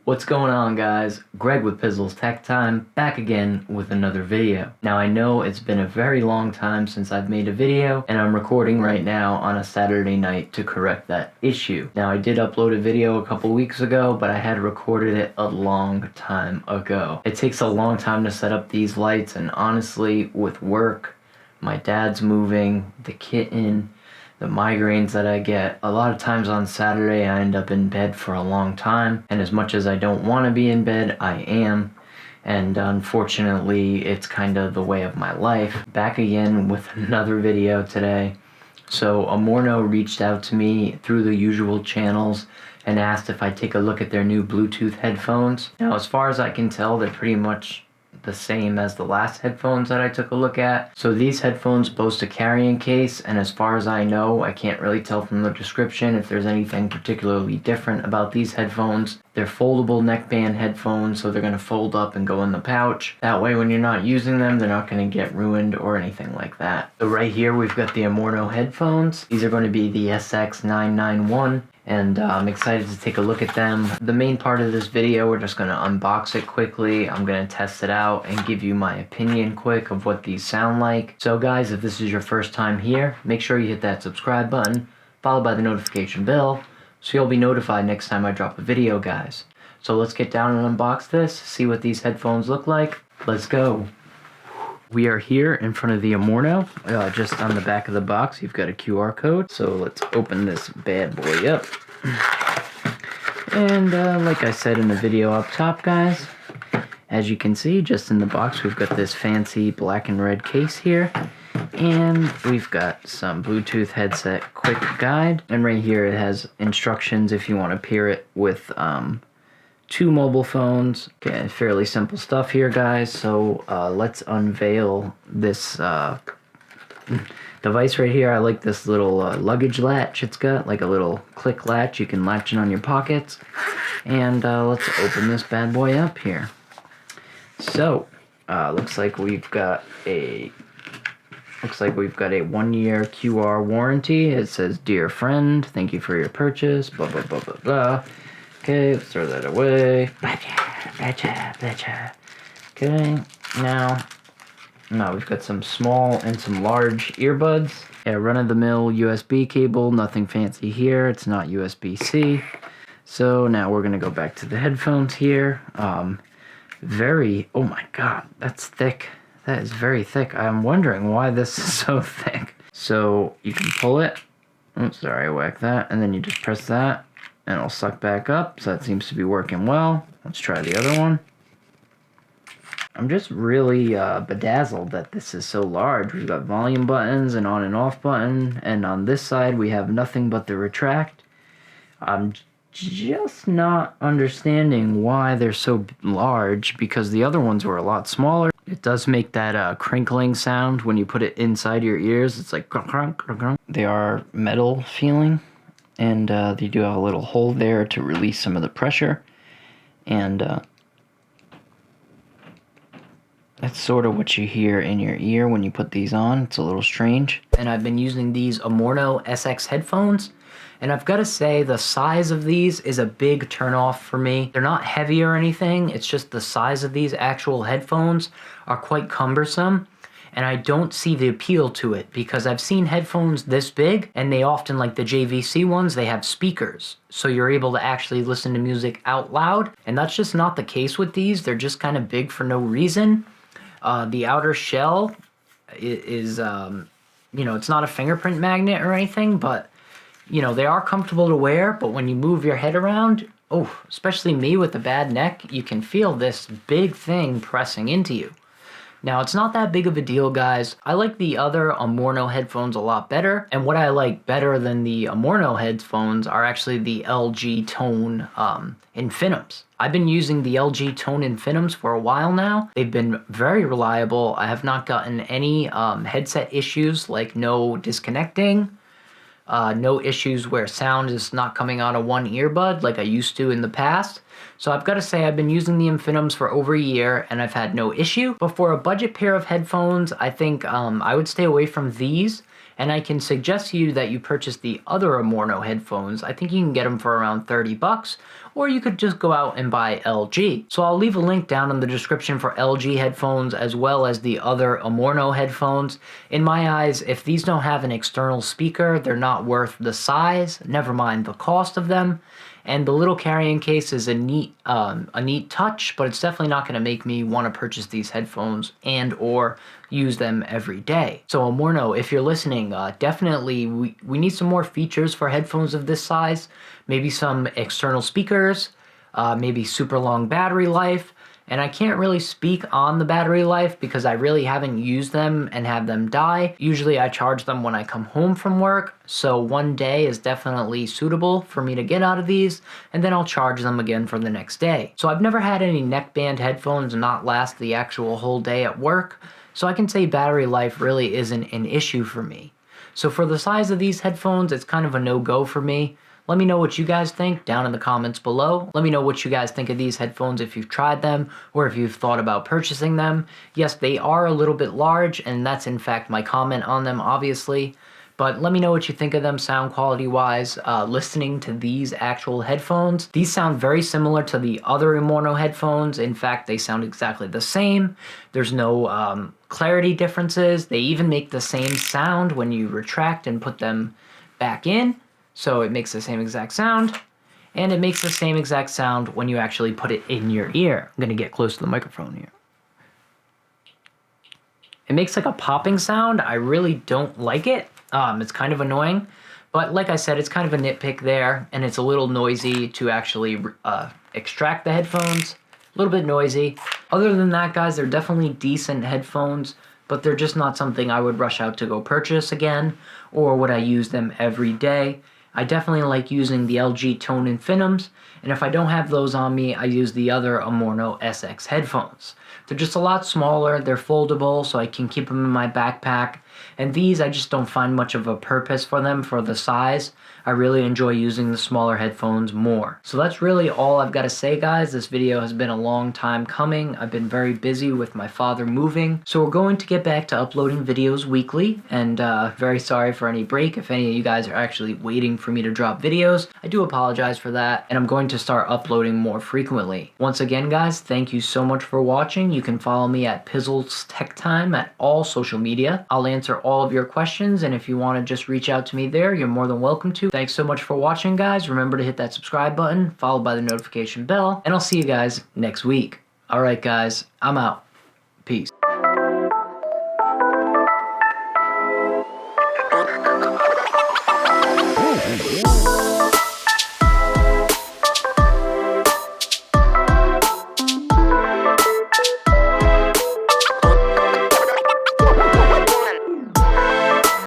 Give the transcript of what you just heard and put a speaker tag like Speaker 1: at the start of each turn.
Speaker 1: What's going on, guys? Greg with PizzlesTechTime, back again with another video. Now I know it's been a very long time since I've made a video, and I'm recording right now on a Saturday night to correct that issue. Now I did upload a video a couple weeks ago, but I had recorded it a long time ago. It takes a long time to set up these lights, and honestly, with work, my dad's moving, the kitten, the migraines that I get, a lot of times on Saturday I end up in bed for a long time, and as much as I don't want to be in bed, I am, and unfortunately it's kind of the way of my life. Back again with another video today. So Amorno reached out to me through the usual channels and asked if I'd take a look at their new Bluetooth headphones. Now as far as I can tell, they're pretty much the same as the last headphones that I took a look at. So these headphones boast a carrying case, and as far as I know, I can't really tell from the description if there's anything particularly different about these headphones. They're foldable neckband headphones, so they're going to fold up and go in the pouch. That way when you're not using them, they're not going to get ruined or anything like that. So right here we've got the Amorno headphones. These are going to be the SX-991. And I'm excited to take a look at them. The main part of this video, we're just going to unbox it quickly. I'm going to test it out and give you my opinion quick of what these sound like. So guys, if this is your first time here, make sure you hit that subscribe button, followed by the notification bell, so you'll be notified next time I drop a video, guys. So let's get down and unbox this, see what these headphones look like. Let's go. We are here in front of the Amorno. Just on the back of the box, you've got a QR code. So let's open this bad boy up. And like I said in the video up top, guys, as you can see, just in the box, we've got this fancy black and red case here. And we've got some Bluetooth headset quick guide. And right here it has instructions if you want to pair it with two mobile phones. Okay, fairly simple stuff here, guys. So let's unveil this device right here. I like this little luggage latch it's got, like a little click latch. You can latch it on your pockets. And let's open this bad boy up here. So looks like we've got a 1-year QR warranty. It says, "Dear friend, thank you for your purchase, blah blah blah blah blah." Okay, let's throw that away. Okay, now we've got some small and some large earbuds. Yeah, run-of-the-mill USB cable, nothing fancy here. It's not USB-C. So now we're gonna go back to the headphones here. Oh my god, that's thick. That is very thick. I'm wondering why this is so thick. So you can pull it. Oh, sorry, I whacked that. And then you just press that, and it'll suck back up, so that seems to be working well. Let's try the other one. I'm just really bedazzled that this is so large. We've got volume buttons, an on and off button, and on this side we have nothing but the retract. I'm just not understanding why they're so large, because the other ones were a lot smaller. It does make that crinkling sound when you put it inside your ears. It's like crunk, crunk, crunk, crunk. They are metal feeling. And they do have a little hole there to release some of the pressure. And that's sort of what you hear in your ear when you put these on. It's a little strange. And I've been using these Amorno SX headphones. And I've got to say, the size of these is a big turnoff for me. They're not heavy or anything. It's just the size of these actual headphones are quite cumbersome. And I don't see the appeal to it, because I've seen headphones this big, and they often, like the JVC ones, they have speakers. So you're able to actually listen to music out loud, and that's just not the case with these. They're just kind of big for no reason. The outer shell is, it's not a fingerprint magnet or anything, but, they are comfortable to wear. But when you move your head around, especially me with a bad neck, you can feel this big thing pressing into you. Now, it's not that big of a deal, guys. I like the other Amorno headphones a lot better, and what I like better than the Amorno headphones are actually the LG Tone Infinums. I've been using the LG Tone Infinums for a while now. They've been very reliable. I have not gotten any headset issues, like no disconnecting, no issues where sound is not coming out of one earbud like I used to in the past. So I've got to say, I've been using the Infinums for over a year and I've had no issue. But for a budget pair of headphones, I think I would stay away from these And I can suggest to you that you purchase the other Amorno headphones. I think you can get them for around 30 bucks, or you could just go out and buy LG. So I'll leave a link down in the description for LG headphones as well as the other Amorno headphones. In my eyes, if these don't have an external speaker, they're not worth the size, never mind the cost of them. And the little carrying case is a neat touch, but it's definitely not going to make me want to purchase these headphones and or use them every day. So Amorno, if you're listening, definitely we need some more features for headphones of this size. Maybe some external speakers, maybe super long battery life. And I can't really speak on the battery life because I really haven't used them and had them die. Usually I charge them when I come home from work, so 1 day is definitely suitable for me to get out of these, and then I'll charge them again for the next day. So I've never had any neckband headphones not last the actual whole day at work, so I can say battery life really isn't an issue for me. So for the size of these headphones, it's kind of a no-go for me. Let me know what you guys think down in the comments below. Let me know what you guys think of these headphones if you've tried them or if you've thought about purchasing them. Yes, they are a little bit large, and that's in fact my comment on them, obviously. But let me know what you think of them sound quality wise, listening to these actual headphones. These sound very similar to the other Amorno headphones. In fact, they sound exactly the same. There's no clarity differences. They even make the same sound when you retract and put them back in. So it makes the same exact sound, and it makes the same exact sound when you actually put it in your ear. I'm gonna get close to the microphone here. It makes like a popping sound. I really don't like it. It's kind of annoying, but like I said, it's kind of a nitpick there, and it's a little noisy to actually extract the headphones. A little bit noisy. Other than that, guys, they're definitely decent headphones, but they're just not something I would rush out to go purchase again, or would I use them every day. I definitely like using the LG Tone Infinums, and if I don't have those on me, I use the other Amorno SX headphones. They're just a lot smaller, they're foldable, so I can keep them in my backpack, and these I just don't find much of a purpose for them for the size. I really enjoy using the smaller headphones more. So that's really all I've got to say, guys. This video has been a long time coming. I've been very busy with my father moving, so we're going to get back to uploading videos weekly, and very sorry for any break if any of you guys are actually waiting for me to drop videos. I do apologize for that, and I'm going to start uploading more frequently. Once again, guys, thank you so much for watching. You can follow me at PizzlesTechTime at all social media. I'll answer all of your questions, and if you want to just reach out to me there, you're more than welcome to. Thanks so much for watching, guys. Remember to hit that subscribe button, followed by the notification bell, and I'll see you guys next week. Alright, guys, I'm out. Peace.